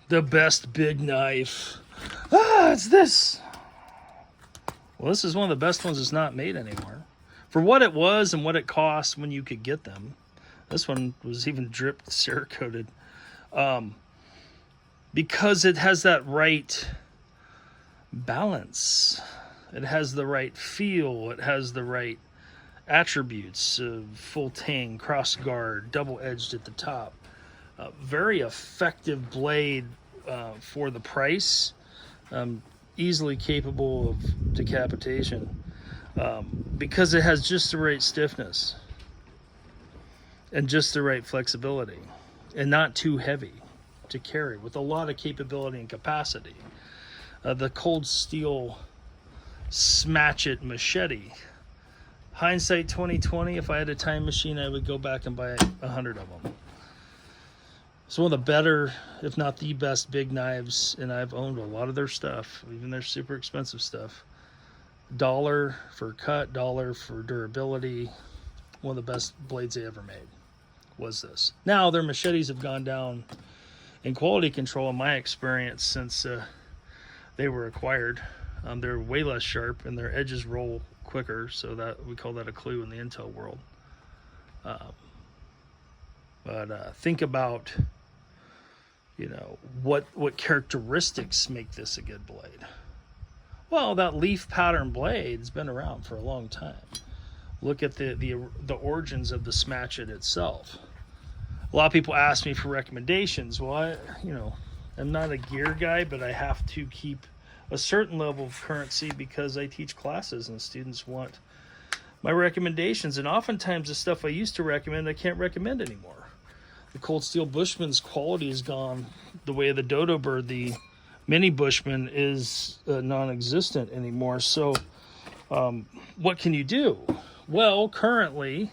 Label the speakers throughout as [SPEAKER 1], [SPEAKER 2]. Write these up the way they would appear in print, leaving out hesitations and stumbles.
[SPEAKER 1] The best big knife. Ah, it's this. Well, this is one of the best ones that's not made anymore. For what it was and what it cost when you could get them. This one was even dripped Cerakoted. Because it has that right balance. It has the right feel. It has the right attributes of full tang, cross guard, double edged at the top. Very effective blade for the price. Easily capable of decapitation. Because it has just the right stiffness and just the right flexibility and not too heavy to carry, with a lot of capability and capacity. The cold steel smash it machete. Hindsight 2020, if I had a time machine, I would go back and buy 100 of them. It's one of the better, if not the best, big knives, and I've owned a lot of their stuff, even their super expensive stuff. $1 for cut, $1 for durability. One of the best blades they ever made was this. Now their machetes have gone down in quality control, in my experience, since they were acquired. They're way less sharp and their edges roll quicker, so that we call that a clue in the Intel world. But think about, what characteristics make this a good blade. Well, that leaf pattern blade's been around for a long time. Look at the origins of the smash it itself. A lot of people ask me for recommendations. Well, I'm not a gear guy, but I have to keep a certain level of currency because I teach classes and students want my recommendations. And oftentimes the stuff I used to recommend, I can't recommend anymore. The Cold Steel Bushman's quality is gone. The way of the dodo bird, the mini Bushman, is non-existent anymore. So what can you do? Well, currently,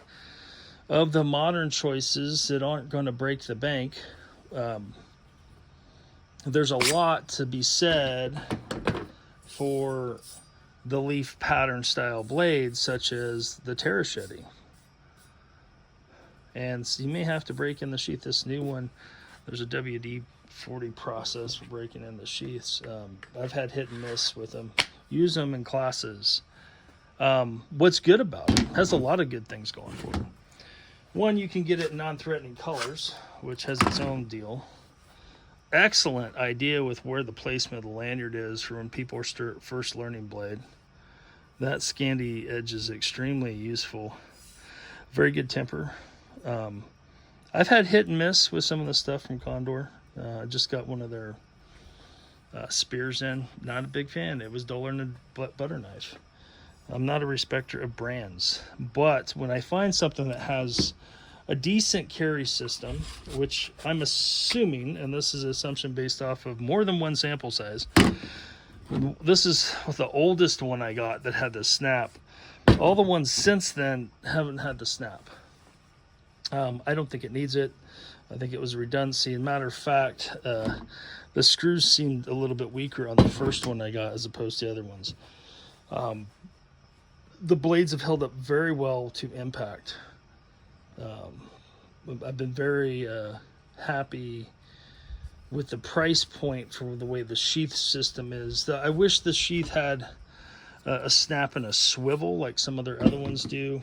[SPEAKER 1] of the modern choices that aren't going to break the bank, there's a lot to be said for the leaf pattern style blades, such as the Terrachete. And so you may have to break in the sheath. This new one, there's a WD-40 process for breaking in the sheaths. I've had hit and miss with them. Use them in classes. What's good about it? Has a lot of good things going for it. One, you can get it in non-threatening colors, which has its own deal. Excellent idea with where the placement of the lanyard is for when people are first learning blade. That Scandi edge is extremely useful. Very good temper. I've had hit and miss with some of the stuff from Condor. I just got one of their spears in. Not a big fan. It was duller than a butter knife. I'm not a respecter of brands, but when I find something that has a decent carry system, which I'm assuming, and this is an assumption based off of more than one sample size, this is the oldest one I got that had the snap. All the ones since then haven't had the snap. I don't think it needs it. I think it was redundancy. And matter of fact, the screws seemed a little bit weaker on the first one I got as opposed to the other ones. The blades have held up very well to impact. I've been very happy with the price point for the way the sheath system is. I wish the sheath had a snap and a swivel like some of their other ones do.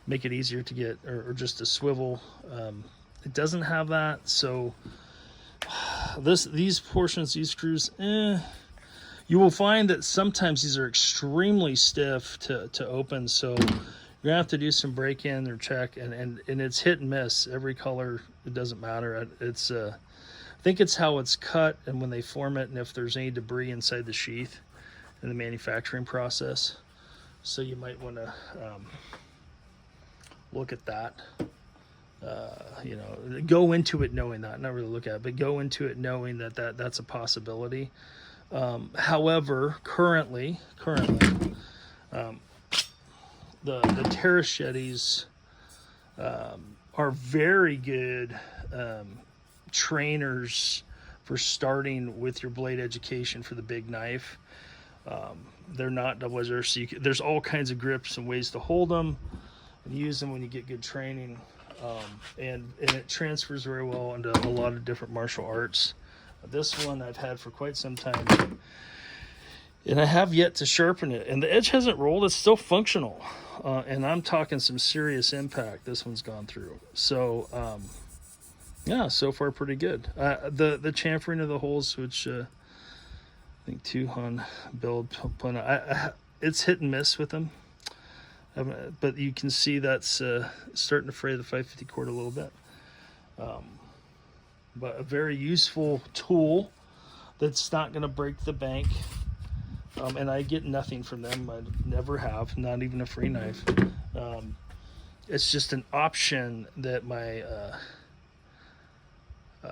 [SPEAKER 1] Make it easier to get, or just a swivel. It doesn't have that, so these portions, these screws, you will find that sometimes these are extremely stiff to open, so you're gonna have to do some break-in or check, and it's hit and miss. Every color, it doesn't matter. It's I think it's how it's cut and when they form it, and if there's any debris inside the sheath in the manufacturing process. So you might want to look at that. Go into it knowing that, not really look at it, but go into it knowing that's a possibility. However, currently, the Terrachettes are very good trainers for starting with your blade education for the big knife. They're not double edged, so there's all kinds of grips and ways to hold them and use them when you get good training. And it transfers very well into a lot of different martial arts. This one I've had for quite some time, and I have yet to sharpen it. And the edge hasn't rolled; it's still functional. And I'm talking some serious impact this one's gone through. So, yeah, so far pretty good. The chamfering of the holes, which I think Tuhon build, it's hit and miss with them. But you can see that's starting to fray the 550 cord a little bit. But a very useful tool that's not going to break the bank. And I get nothing from them. I never have, not even a free knife. It's just an option that my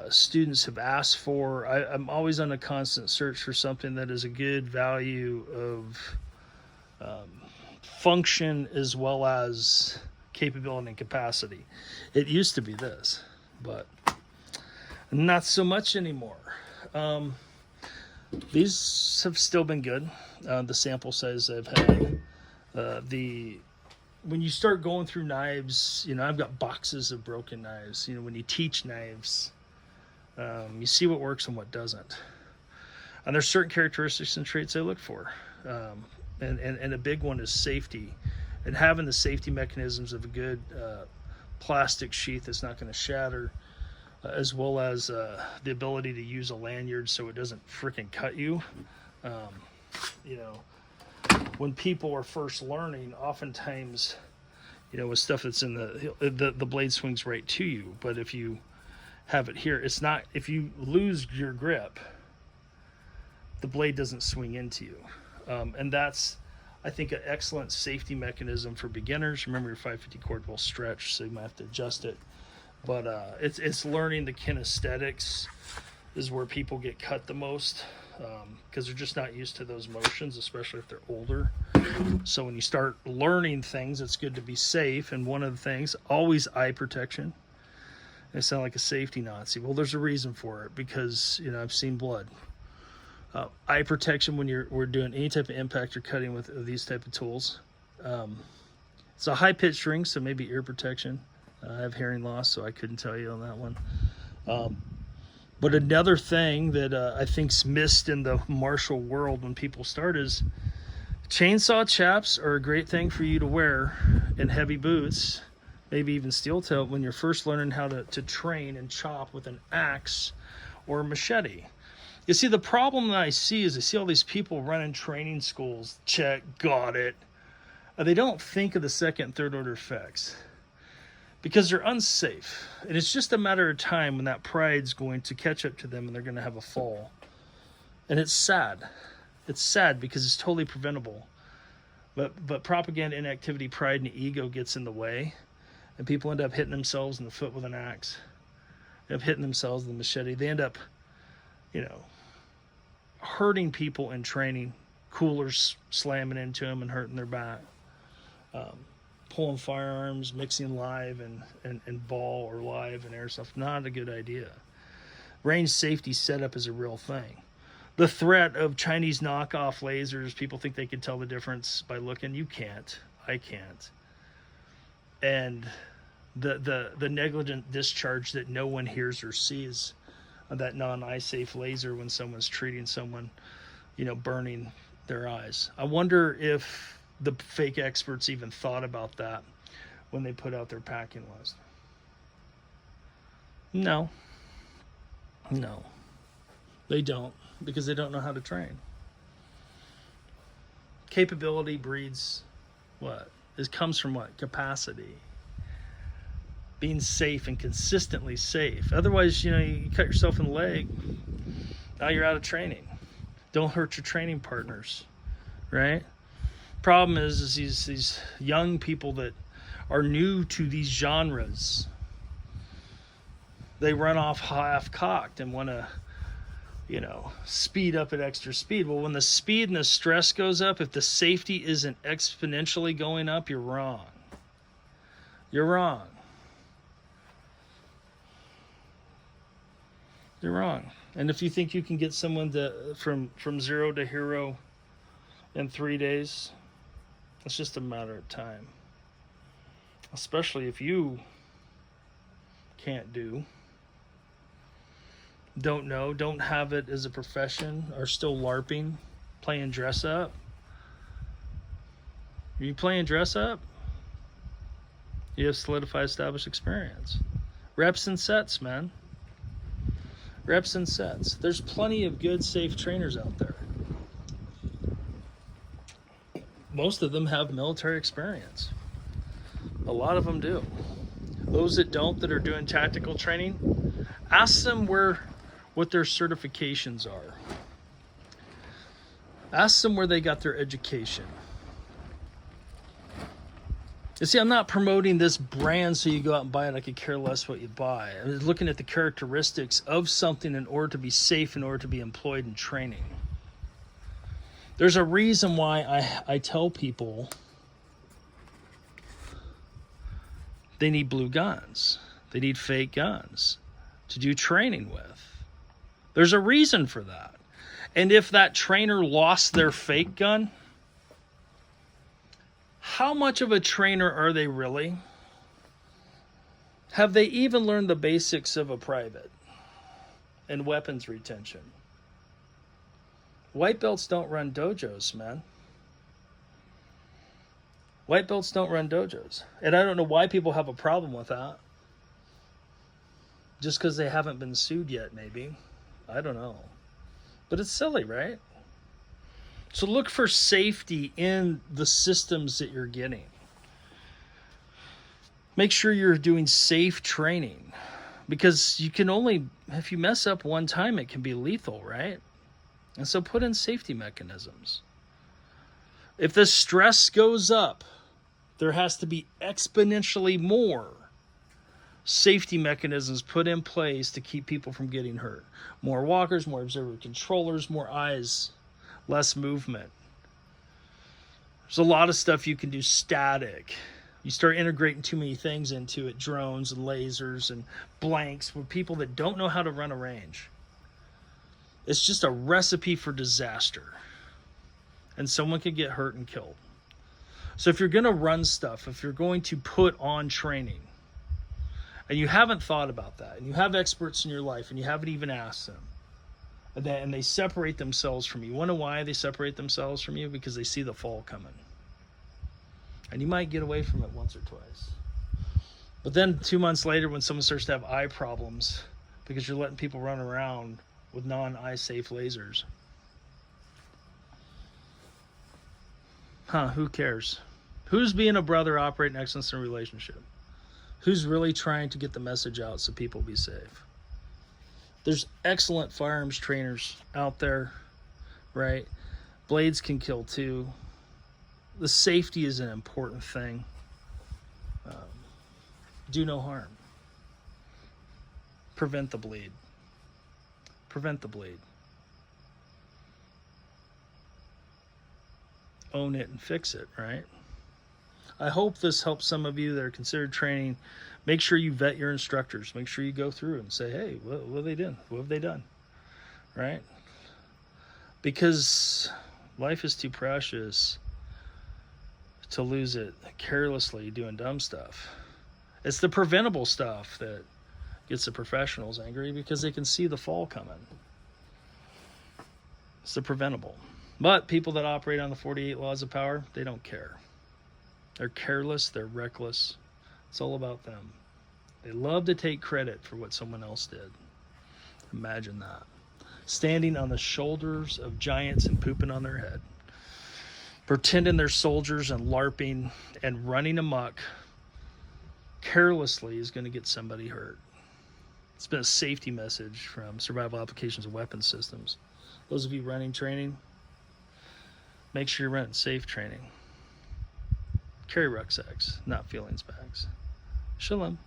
[SPEAKER 1] students have asked for. I'm always on a constant search for something that is a good value of function as well as capability and capacity. It used to be this, but not so much anymore. These have still been good. The sample size I've had. When you start going through knives, I've got boxes of broken knives. When you teach knives, you see what works and what doesn't. And there's certain characteristics and traits I look for. And a big one is safety. And having the safety mechanisms of a good plastic sheath that's not going to shatter, as well as the ability to use a lanyard so it doesn't freaking cut you. When people are first learning, oftentimes, with stuff that's in the blade swings right to you. But if you have it here, it's not. If you lose your grip, the blade doesn't swing into you, and that's, I think, an excellent safety mechanism for beginners. Remember, your 550 cord will stretch, so you might have to adjust it. But it's learning the kinesthetics is where people get cut the most, because they're just not used to those motions, especially if they're older. So when you start learning things, it's good to be safe. And one of the things, always eye protection. I sound like a safety Nazi. Well, there's a reason for it, because I've seen blood. Eye protection when we're doing any type of impact or cutting with these type of tools. It's a high pitched ring, so maybe ear protection. I have hearing loss, so I couldn't tell you on that one. But another thing that I think's missed in the martial world when people start is chainsaw chaps are a great thing for you to wear in heavy boots, maybe even steel toe, when you're first learning how to train and chop with an axe or a machete. You see, the problem that I see is I see all these people running training schools, check, got it. They don't think of the second and third order effects, because they're unsafe. And it's just a matter of time when that pride's going to catch up to them and they're going to have a fall. And it's sad. It's sad because it's totally preventable. But propaganda, inactivity, pride, and ego gets in the way. And people end up hitting themselves in the foot with an axe. End up hitting themselves with a machete. They end up, hurting people in training. Coolers slamming into them and hurting their back. Pulling firearms, mixing live and ball or live and airsoft, not a good idea. Range safety setup is a real thing. The threat of Chinese knockoff lasers, people think they can tell the difference by looking. You can't. I can't. And the negligent discharge that no one hears or sees of that non-eye safe laser when someone's treating someone, burning their eyes. I wonder if the fake experts even thought about that when they put out their packing list. No, they don't, because they don't know how to train. Capability breeds what? It comes from what? Capacity. Being safe and consistently safe. Otherwise, you cut yourself in the leg, now you're out of training. Don't hurt your training partners, right? Problem is these young people that are new to these genres, they run off half-cocked and want to, speed up at extra speed. Well, when the speed and the stress goes up, if the safety isn't exponentially going up, you're wrong. You're wrong. You're wrong. And if you think you can get someone from zero to hero in 3 days, it's just a matter of time. Especially if you can't do don't know, don't have it as a profession, are still LARPing, playing dress up. Are you playing dress up? You have solidified, established experience. Reps and sets, man. Reps and sets. There's plenty of good, safe trainers out there. Most of them have military experience. A lot of them do. Those that don't, that are doing tactical training, ask them what their certifications are. Ask them where they got their education. You see, I'm not promoting this brand so you go out and buy it. I could care less what you buy. I'm looking at the characteristics of something in order to be safe, in order to be employed in training. There's a reason why I tell people they need blue guns. They need fake guns to do training with. There's a reason for that. And if that trainer lost their fake gun, how much of a trainer are they really? Have they even learned the basics of a private and weapons retention? White belts don't run dojos, man. White belts don't run dojos. And I don't know why people have a problem with that. Just because they haven't been sued yet, maybe. I don't know. But it's silly, right? So look for safety in the systems that you're getting. Make sure you're doing safe training. Because you can only, if you mess up one time, it can be lethal, right? And so put in safety mechanisms. If the stress goes up, there has to be exponentially more safety mechanisms put in place to keep people from getting hurt. More walkers, more observer controllers, more eyes, less movement. There's a lot of stuff you can do static. You start integrating too many things into it, drones and lasers and blanks, with people that don't know how to run a range. It's just a recipe for disaster. And someone could get hurt and killed. So if you're going to run stuff, if you're going to put on training, and you haven't thought about that, and you have experts in your life, and you haven't even asked them, and they separate themselves from you. You want to know why they separate themselves from you? Because they see the fall coming. And you might get away from it once or twice. But then 2 months later, when someone starts to have eye problems, because you're letting people run around with non-eye safe lasers. Who cares? Who's being a brother operating excellence in a relationship? Who's really trying to get the message out so people be safe? There's excellent firearms trainers out there, right? Blades can kill too. The safety is an important thing. Do no harm. Prevent the bleed. Prevent the bleed. Own it and fix it, right? I hope this helps some of you that are considered training. Make sure you vet your instructors. Make sure you go through and say, hey, what have they done? What have they done? Right? Because life is too precious to lose it carelessly doing dumb stuff. It's the preventable stuff that gets the professionals angry, because they can see the fall coming. It's the preventable. But people that operate on the 48 laws of power, they don't care. They're careless, they're reckless. It's all about them. They love to take credit for what someone else did. Imagine that. Standing on the shoulders of giants and pooping on their head. Pretending they're soldiers and LARPing and running amok carelessly is going to get somebody hurt. It's been a safety message from Survival Applications of Weapons Systems. Those of you running training, make sure you're running safe training. Carry rucksacks, not feelings bags. Shalom.